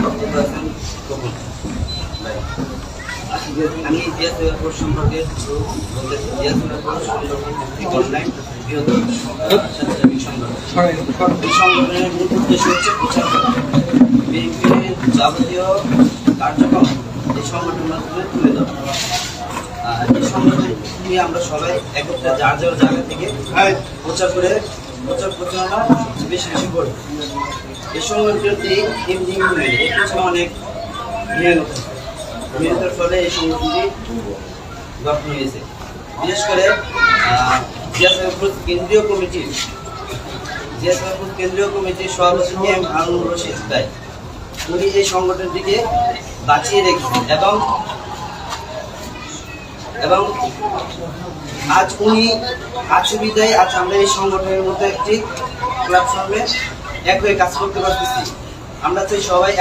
বক্তব্য আছেন কখন ভাই? আমি জিয়াসুর সম্পর্কে কিছু বলতেছি। জিয়াসুর অনলাইন বৃহত্তর স্বেচ্ছাসেবী সংগঠন। এই সংগঠনের মূল উদ্দেশ্য হচ্ছে প্রচার করা বিএনপির যাবতীয় কার্যক্রম এই সংগঠনের মাধ্যমে তুলে ধরা। এই সংগঠন নিয়ে আমরা সবাই একত্রে যার যার জায়গা থেকে প্রচার প্রচারণা বেশি বেশি করি। এই সংগঠনটি অনেক মেহনতের ফলে এই সংগঠনটি গঠন হয়েছে। বিশেষ করে কেন্দ্রীয় কমিটির সভাপতি এম হারুন রশিদ ভাই, উনি এই সংগঠনটিকে বাঁচিয়ে রেখেছেন এবং আজ সুবিধায় আজ আমরা এই সংগঠনের মতো একটি প্ল্যাটফর্মে এক হয়ে কাজ করতে পারতেছি। আমরা তো সবাই